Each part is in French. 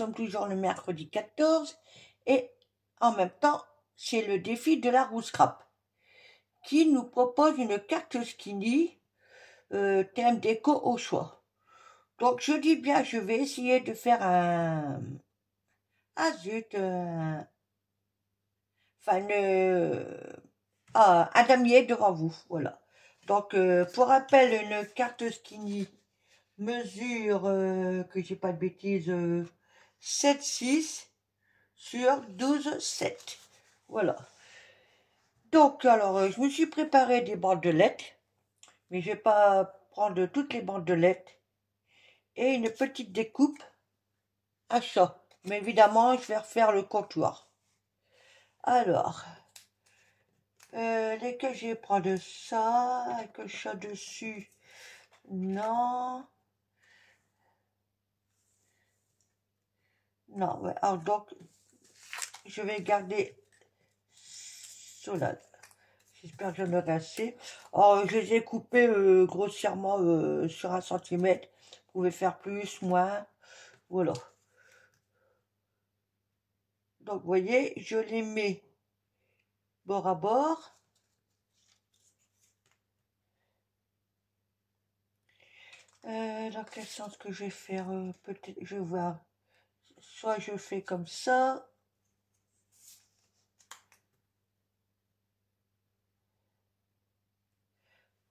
sommes toujours le mercredi 14 et en même temps, c'est le défi de la Rousse Crap qui nous propose une carte skinny thème déco au choix. Donc je dis bien, je vais essayer de faire un... Ah zut, enfin, un damier devant vous, voilà. Donc pour rappel, une carte skinny mesure, que j'ai pas de bêtises, 7,6 sur 12,7. Voilà. Donc, alors, je me suis préparé des bandelettes, mais je vais pas prendre toutes les bandelettes, et une petite découpe à ça. Mais évidemment, je vais refaire le contour. Alors, lesquels je vais prendre ça, avec ça dessus, non. Non, ouais, alors donc, je vais garder cela. J'espère que j'en aurai assez. Alors, je les ai coupés grossièrement sur 1 cm. Vous pouvez faire plus, moins. Voilà. Donc, vous voyez, je les mets bord à bord. Dans quel sens que je vais faire peut-être, je vais voir. Soit je fais comme ça.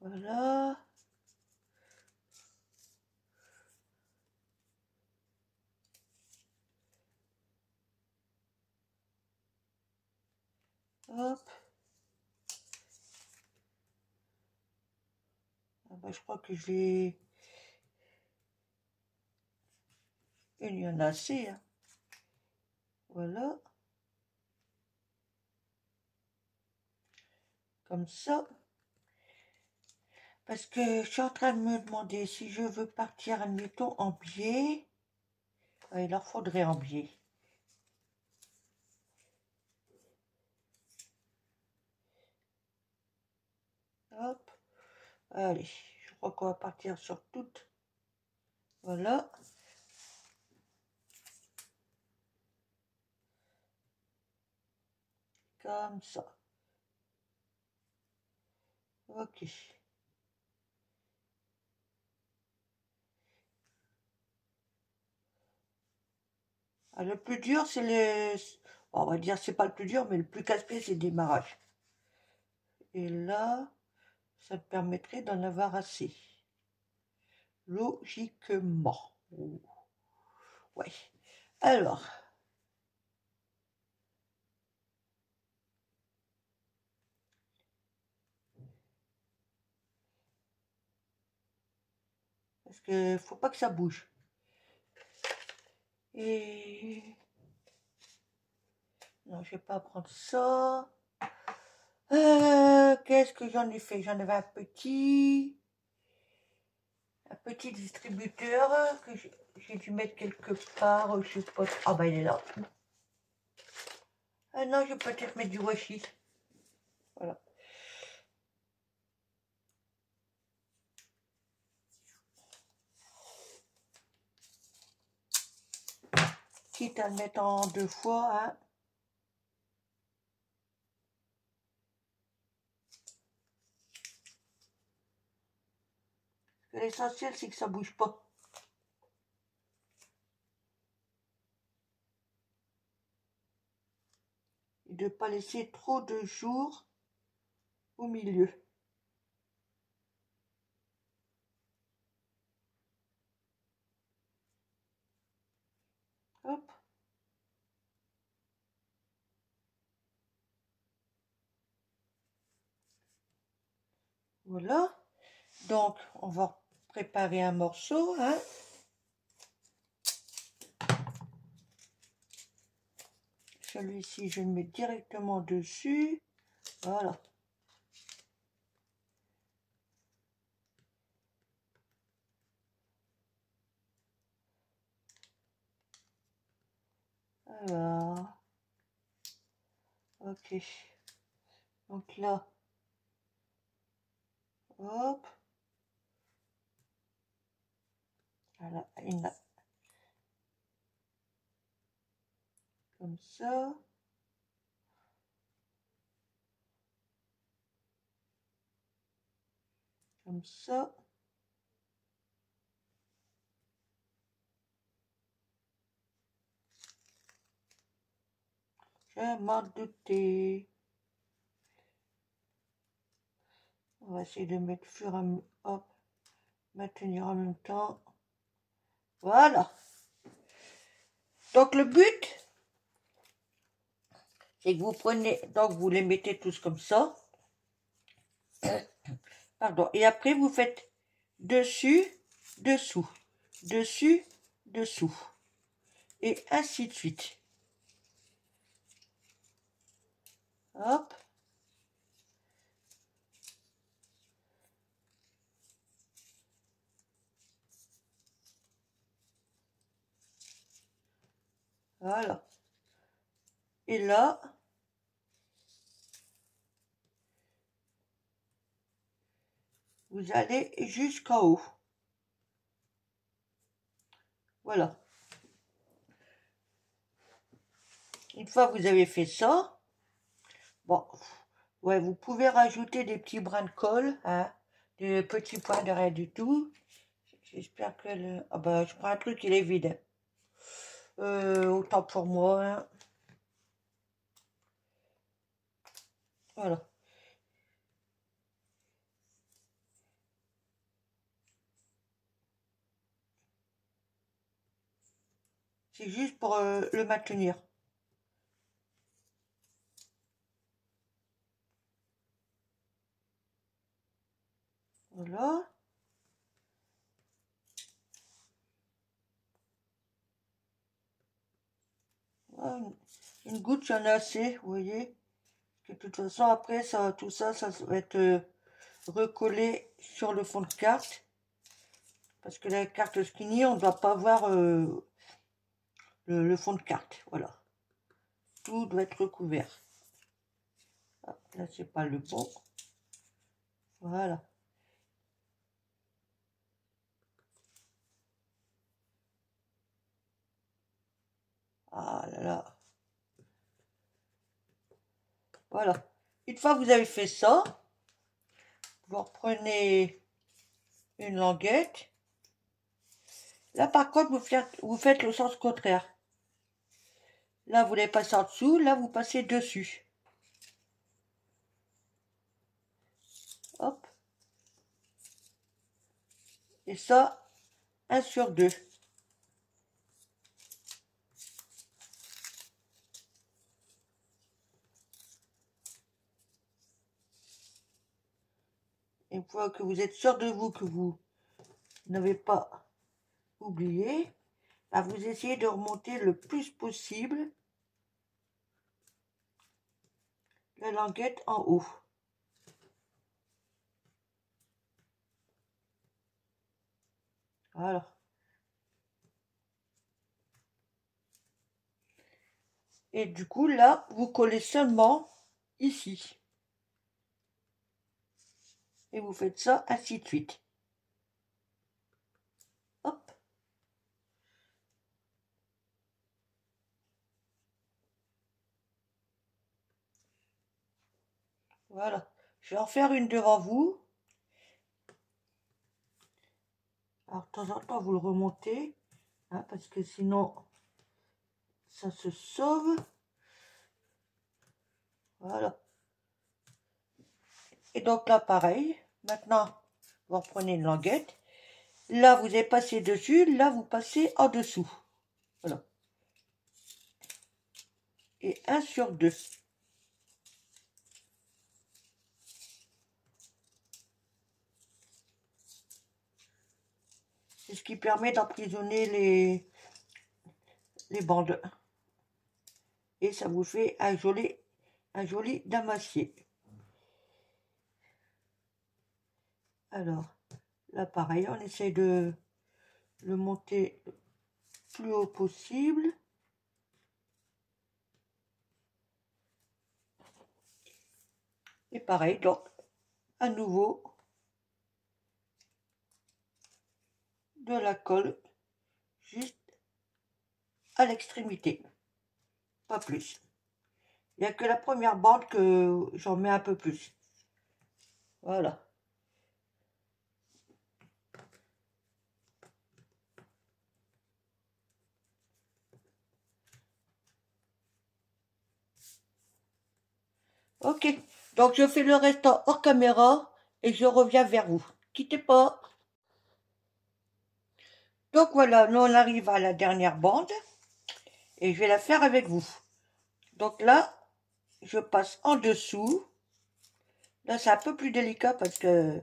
Voilà. Hop. Ah bah, je crois que je vais... Il y en a assez, hein. Voilà. Comme ça. Parce que je suis en train de me demander si je veux partir, admettons, en biais. Il leur faudrait en biais. Hop. Allez, je crois qu'on va partir sur toutes. Voilà. Comme ça. Ok. Ah, le plus dur, c'est les... Bon, on va dire c'est pas le plus dur, mais le plus casse-pied, c'est le démarrage. Et là, ça te permettrait d'en avoir assez. Logiquement. Ouais. Alors. Parce que faut pas que ça bouge. Et... Non, je vais pas prendre ça. Qu'est-ce que j'en ai fait? J'en avais un petit distributeur que j'ai dû mettre quelque part, je sais pas. Ah bah il est là. Ah non, je vais peut-être mettre du washi. Voilà. Quitte à le mettre en 2 fois, hein. L'essentiel, c'est que ça bouge pas. Et de ne pas laisser trop de jours au milieu. Hop. Voilà. Donc, on va préparer un morceau, hein. Celui-ci, je le mets directement dessus. Voilà. Alors. Ok. Donc là. Hop. Voilà. comme ça. Comme ça. Je m'en doutais. On va essayer de mettre fur et à mesure. Hop. Maintenir en même temps. Voilà. Donc le but, c'est que vous prenez, donc vous les mettez tous comme ça. Pardon. Et après vous faites dessus, dessous, dessus, dessous. Et ainsi de suite. Hop. Voilà. Et là, vous allez jusqu'en haut. Voilà. Une fois que vous avez fait ça, bon, ouais, vous pouvez rajouter des petits brins de colle, hein, des petits points de rien du tout. J'espère que le... Ah bah, je prends un truc, il est vide. Autant pour moi, hein. Voilà. C'est juste pour le maintenir. Voilà. Voilà. Une goutte, j'en ai assez, vous voyez. De toute façon, après, ça, tout ça, ça va être recollé sur le fond de carte. Parce que la carte skinny, on ne doit pas voir le fond de carte. Voilà. Tout doit être recouvert. Ah, là, c'est pas le bon. Voilà. Ah là là. Voilà. Une fois que vous avez fait ça, vous reprenez une languette. Là, par contre, vous faites le sens contraire. Là, vous les passez en dessous. Là, vous passez dessus. Hop. Et ça, 1 sur 2. Une fois que vous êtes sûr de vous, que vous n'avez pas oublié, bah, vous essayez de remonter le plus possible la languette en haut. Voilà. Et du coup, là, vous collez seulement ici. Et vous faites ça ainsi de suite. Hop. Voilà. Je vais en faire une devant vous. Alors, de temps en temps, vous le remontez, hein, parce que sinon, ça se sauve. Voilà. Et donc là, pareil. Maintenant, vous reprenez une languette. Là, vous avez passé dessus. Là, vous passez en dessous. Voilà. Et 1 sur 2. C'est ce qui permet d'emprisonner les bandes. Et ça vous fait un joli damassier. Alors, là, pareil, on essaie de le monter le plus haut possible. Et pareil, donc, à nouveau, de la colle juste à l'extrémité. pas plus. Il n'y a que la première bande que j'en mets un peu plus. Voilà. Ok, donc je fais le restant hors caméra et je reviens vers vous. Quittez pas. Donc voilà, nous on arrive à la dernière bande et je vais la faire avec vous. Donc là, je passe en dessous. Là, c'est un peu plus délicat parce que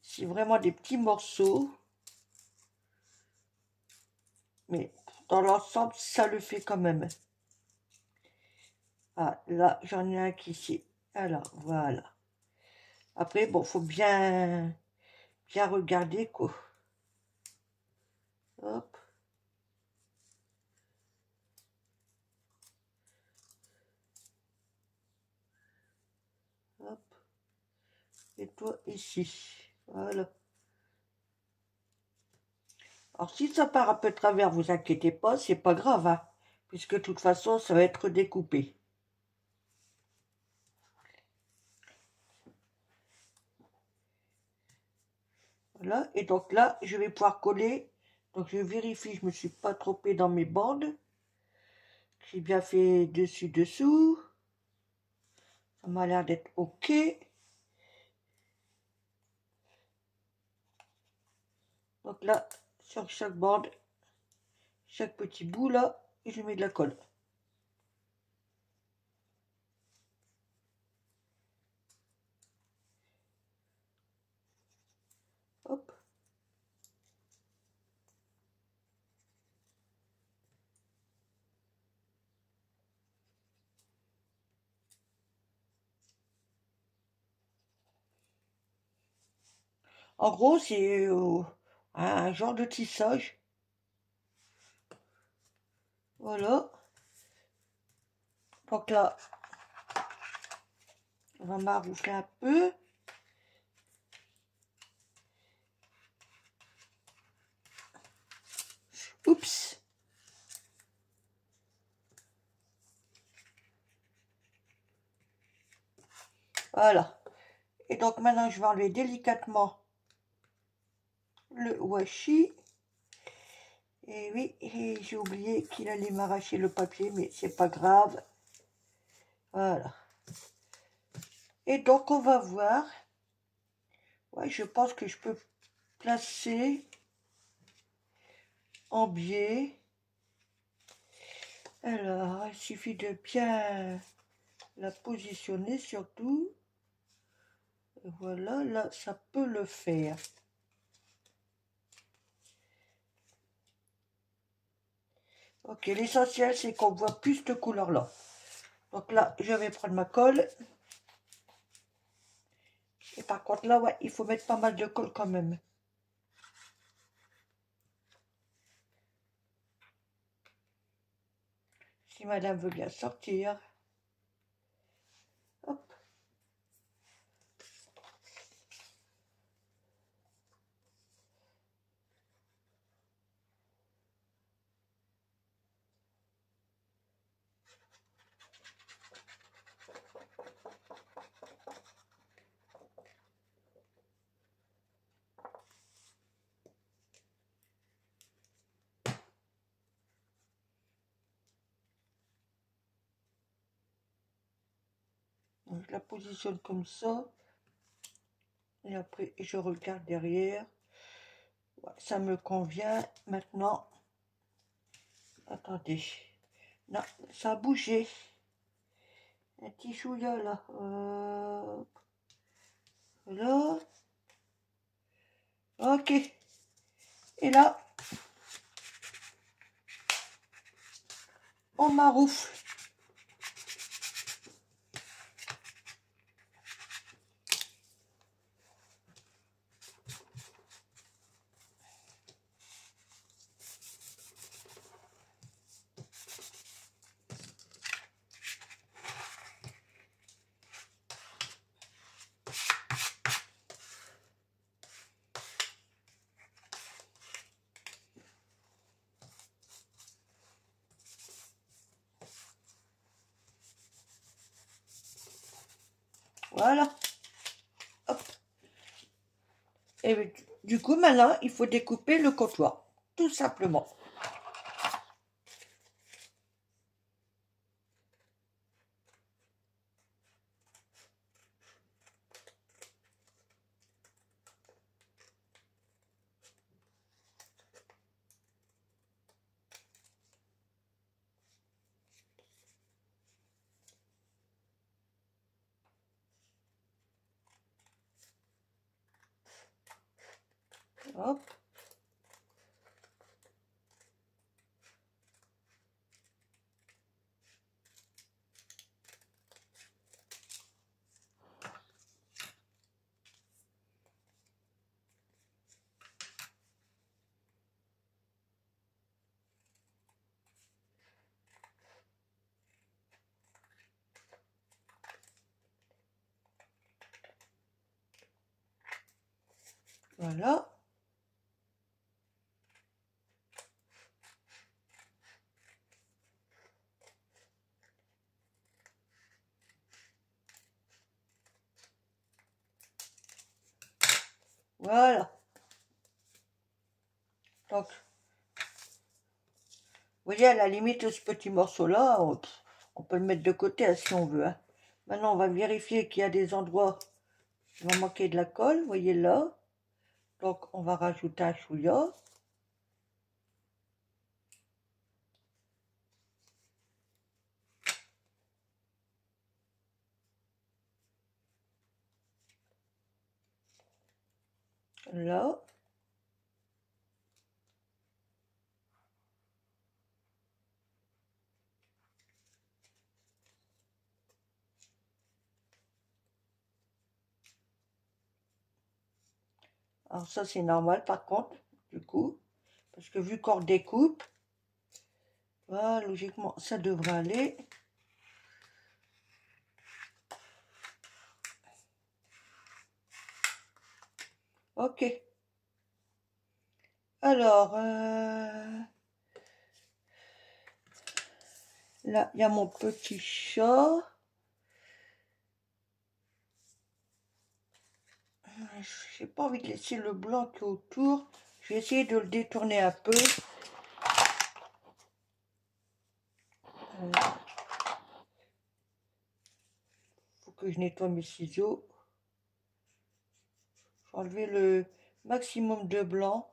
c'est vraiment des petits morceaux. Mais dans l'ensemble, ça le fait quand même. Ah, là, j'en ai un qui ici. Alors, voilà. Après, bon, faut bien regarder, quoi. Hop. Hop. Et toi, ici. Voilà. Alors, si ça part un peu de travers, vous inquiétez pas, c'est pas grave, hein, puisque de toute façon, ça va être découpé. Voilà, et donc là, je vais pouvoir coller. Donc, je vérifie, je me suis pas trompée dans mes bandes. J'ai bien fait dessus-dessous. Ça m'a l'air d'être OK. Donc là, sur chaque bande, chaque petit bout là, je mets de la colle. Hop. En gros, c'est un genre de tissage. Voilà. Donc là, on va m'arroufler un peu. Oups. Voilà. Et donc maintenant, je vais enlever délicatement le washi. Et oui, j'ai oublié qu'il allait m'arracher le papier, mais c'est pas grave. Voilà. Et donc, on va voir. Ouais, je pense que je peux placer en biais. Alors, il suffit de bien la positionner surtout. Et voilà, là, ça peut le faire. Ok, l'essentiel, c'est qu'on voit plus cette couleur-là. Donc là, je vais prendre ma colle. Et par contre, là, ouais, il faut mettre pas mal de colle quand même. Si madame veut bien sortir. Hop. Donc, je la positionne comme ça. Et après, je regarde derrière. Ouais, ça me convient. Maintenant, attendez. Non, ça a bougé. Un petit chouïa là. Là. Ok. Et là, on maroufle. Voilà. Hop. Et du coup, maintenant, il faut découper le comptoir. Tout simplement. Hop. Voilà. Voilà. Donc, vous voyez, à la limite, ce petit morceau-là, on peut le mettre de côté hein, si on veut. Hein. Maintenant, on va vérifier qu'il y a des endroits qui vont manquer de la colle. Vous voyez là. Donc, on va rajouter un chouïa. Là. Alors ça, c'est normal, par contre, du coup. Parce que vu qu'on découpe, voilà, logiquement, ça devrait aller. Ok. Alors, là, il y a mon petit chat. J'ai pas envie de laisser le blanc qui est autour. Je vais essayer de le détourner un peu. Faut que je nettoie mes ciseaux. Je vais enlever le maximum de blanc.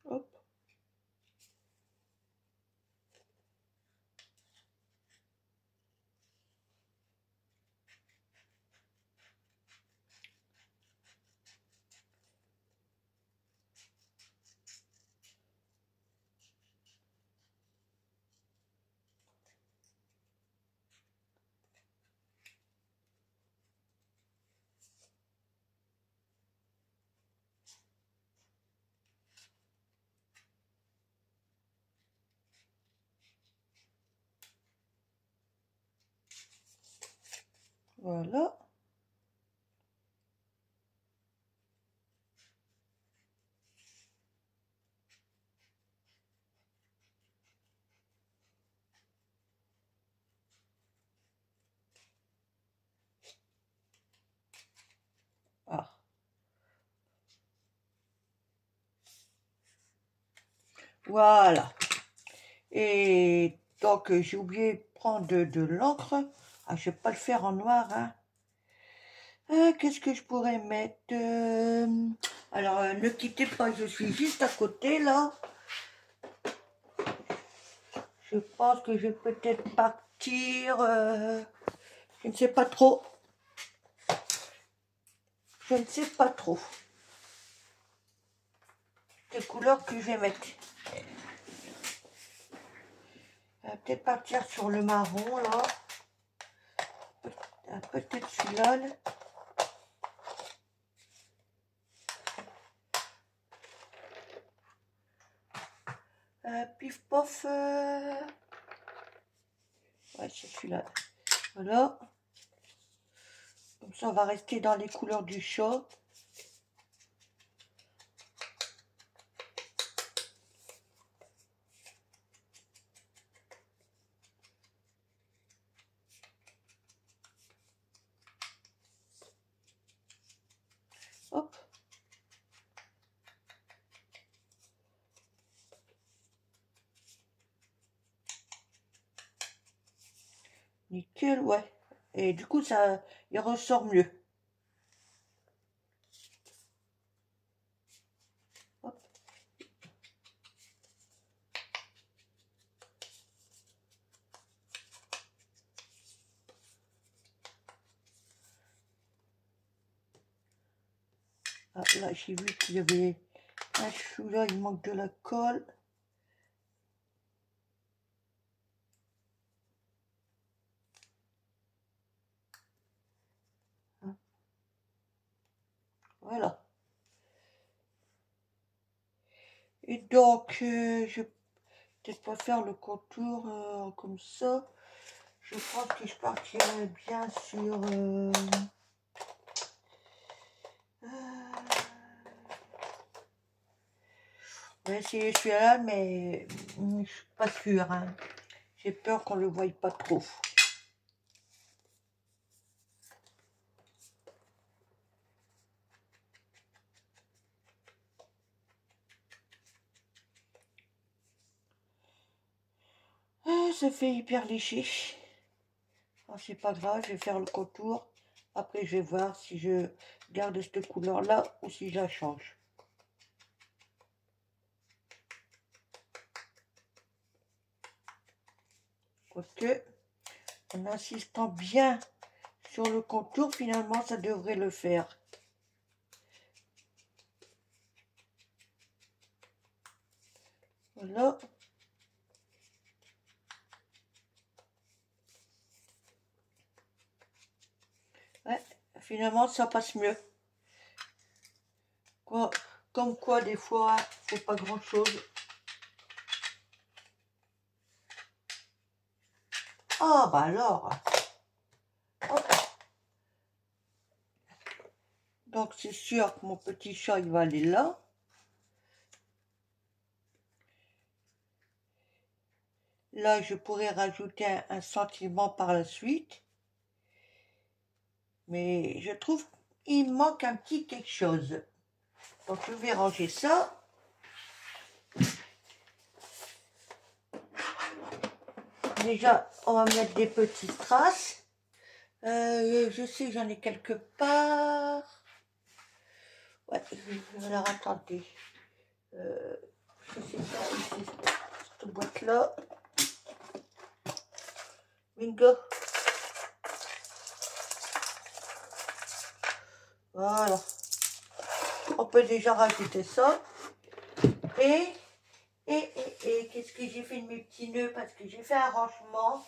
Hop. Voilà. Ah. Voilà. Et donc, j'ai oublié de prendre de l'encre. Ah, je vais pas le faire en noir, hein. Qu'est-ce que je pourrais mettre Alors, ne quittez pas, je suis juste à côté, là. Je pense que je vais peut-être partir... je ne sais pas trop. Je ne sais pas trop. Quelle couleur que je vais mettre. Peut-être partir sur le marron, là. Peut-être celui-là. Pif pof. Ouais, c'est celui-là. Voilà. Comme ça, on va rester dans les couleurs du chat. Hop. Nickel, ouais. Et du coup, ça, il ressort mieux. Hop. Ah, là, j'ai vu qu'il y avait un chou là, il manque de la colle. Voilà. Et donc, je vais peut-être pas faire le contour comme ça. Je pense que je partirai bien sur... on va essayer celui-là, mais je suis pas sûre. Hein. J'ai peur qu'on le voie pas trop. Ah, ça fait hyper léger. Oh, c'est pas grave, je vais faire le contour. Après, je vais voir si je garde cette couleur-là ou si je la change. Ok. En insistant bien sur le contour, finalement, ça devrait le faire. Voilà. Ouais, finalement, ça passe mieux. Quoi, comme quoi, des fois, c'est pas grand-chose. Ah, bah alors. Hop. Donc, c'est sûr que mon petit chat, il va aller là. Là, je pourrais rajouter un sentiment par la suite. Mais je trouve qu'il manque un petit quelque chose. Donc, je vais ranger ça. Déjà, on va mettre des petites traces. Je sais que j'en ai quelque part. Ouais, alors attendez. Je sais pas, ici, cette boîte-là. Bingo. Voilà. On peut déjà rajouter ça. Et qu'est-ce que j'ai fait de mes petits nœuds? Parce que j'ai fait un rangement.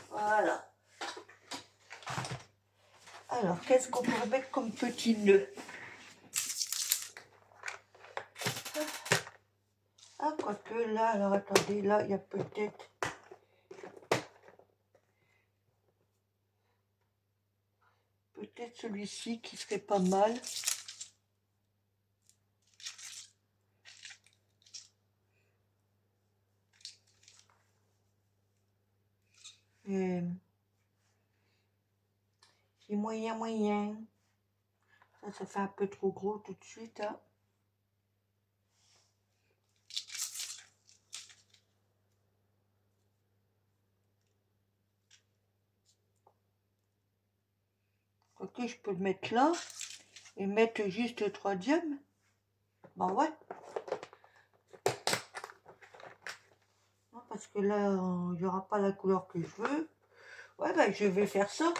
Voilà. Alors, qu'est-ce qu'on pourrait mettre comme petit nœud? Ah, quoique là, alors attendez, là, il y a peut-être... Peut-être celui-ci qui serait pas mal. C'est moyen, moyen. Ça fait un peu trop gros tout de suite. Hein. Ok, je peux le mettre là. Et mettre juste le troisième. Ben ouais. Non, parce que là, il n'y aura pas la couleur que je veux. Ouais, ben je vais faire ça.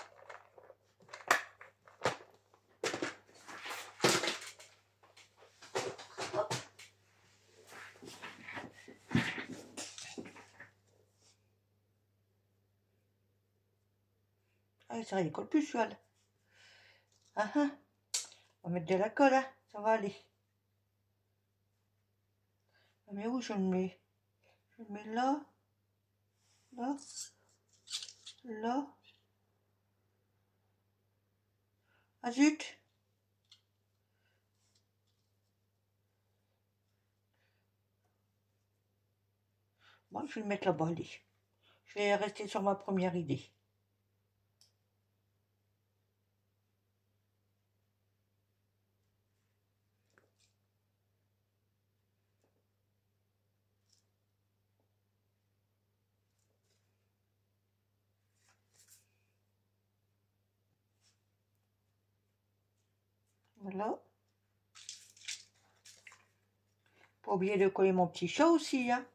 Ah, ça, il colle plus, celui-là. Ah, ah. On va mettre de la colle, hein. Ça va aller. Mais où je le mets? Je le mets là. Là. Là. Ah zut. Bon, je vais le mettre là-bas, allez. Je vais rester sur ma première idée. Voilà. Pas oublier de coller mon petit chat aussi, hein.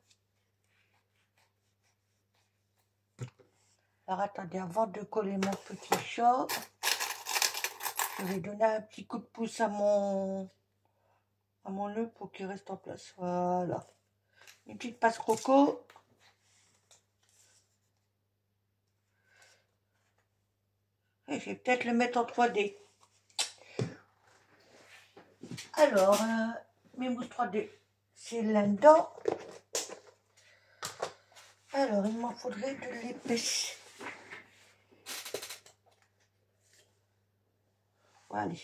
Alors attendez, avant de coller mon petit chat, je vais donner un petit coup de pouce à mon nœud pour qu'il reste en place. Voilà. Une petite passe croco. Et je vais peut-être le mettre en 3D. Alors, mes mousses 3D, c'est là-dedans. Alors, il m'en faudrait de l'épaisse. Voilà, allez,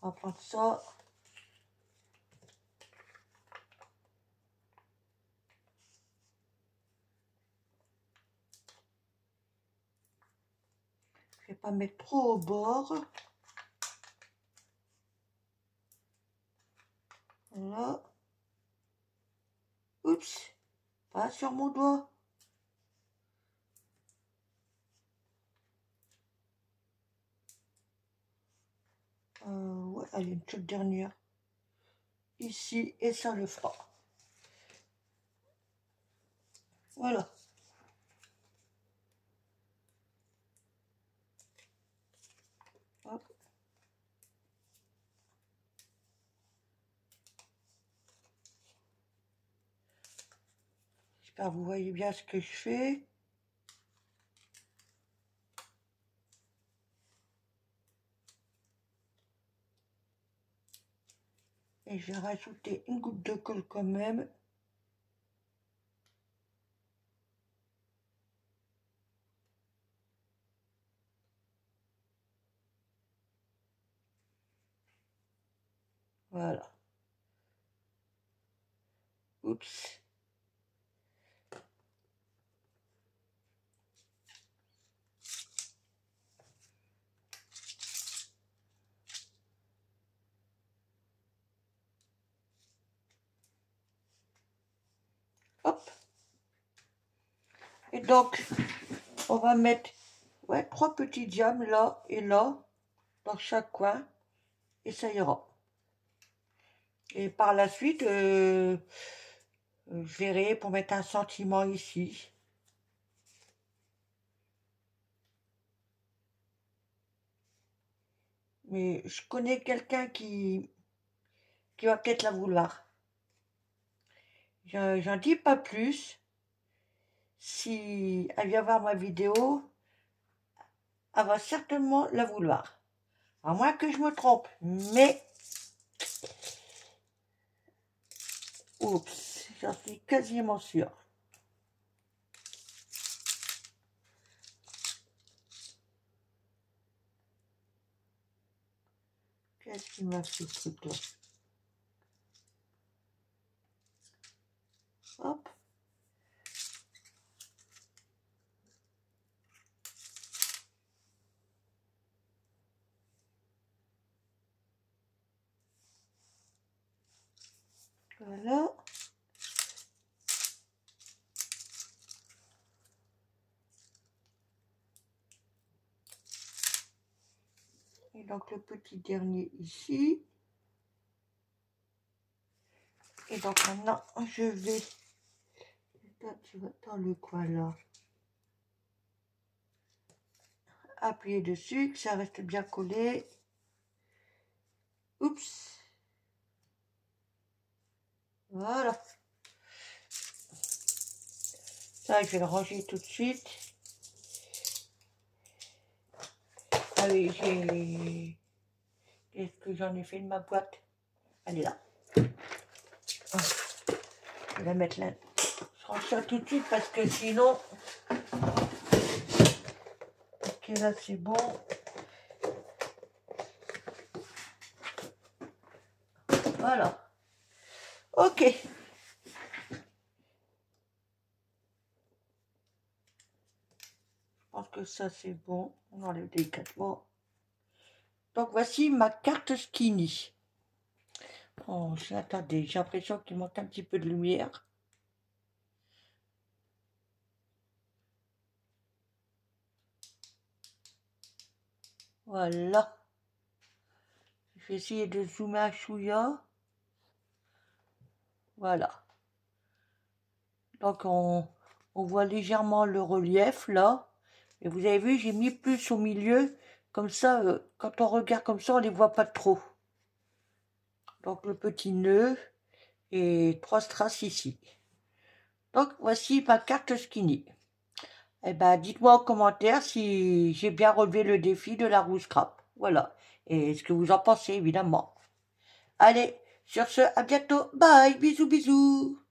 on va prendre ça. Je vais pas mettre trop au bord. Voilà. Oups, pas sur mon doigt. Ouais, allez, une toute dernière. Ici, et ça le fera. Voilà. Hop. J'espère que vous voyez bien ce que je fais. Et je vais rajouter une goutte de colle quand même. Voilà. Oups. Hop. Et donc, on va mettre 3 petits diamants là et là, dans chaque coin. Et ça ira. Et par la suite, je verrai pour mettre un sentiment ici. Mais je connais quelqu'un qui va peut-être la vouloir. J'en dis pas plus. Si elle vient voir ma vidéo, elle va certainement la vouloir. À moins que je me trompe. Mais, oups, j'en suis quasiment sûre. Qu'est-ce qui m'a fait ce truc-là? Hop. Voilà. Et donc le petit dernier ici. Et donc maintenant, je vais... Là, tu vas dans le coin là. Appuyer dessus, que ça reste bien collé. Oups. Voilà. Ça, je vais le ranger tout de suite. Ah oui, j'ai... Qu'est-ce que j'en ai fait de ma boîte? Elle est là. Oh, je vais la mettre là. Je range ça tout de suite parce que sinon... là c'est bon. Voilà. Ok. Je pense que ça c'est bon. On enlève délicatement. Donc voici ma carte Skinny. Oh, attendez, j'ai l'impression qu'il manque un petit peu de lumière. Voilà. Je vais essayer de zoomer un chouïa. Voilà. Donc on voit légèrement le relief là. Et vous avez vu, j'ai mis plus au milieu. Comme ça, quand on regarde comme ça, on ne les voit pas trop. Donc le petit nœud et 3 strass ici. Donc voici ma carte Skinny. Eh ben, dites-moi en commentaire si j'ai bien relevé le défi de la roue scrap. Voilà. Et ce que vous en pensez, évidemment. Allez, sur ce, à bientôt. Bye, bisous, bisous.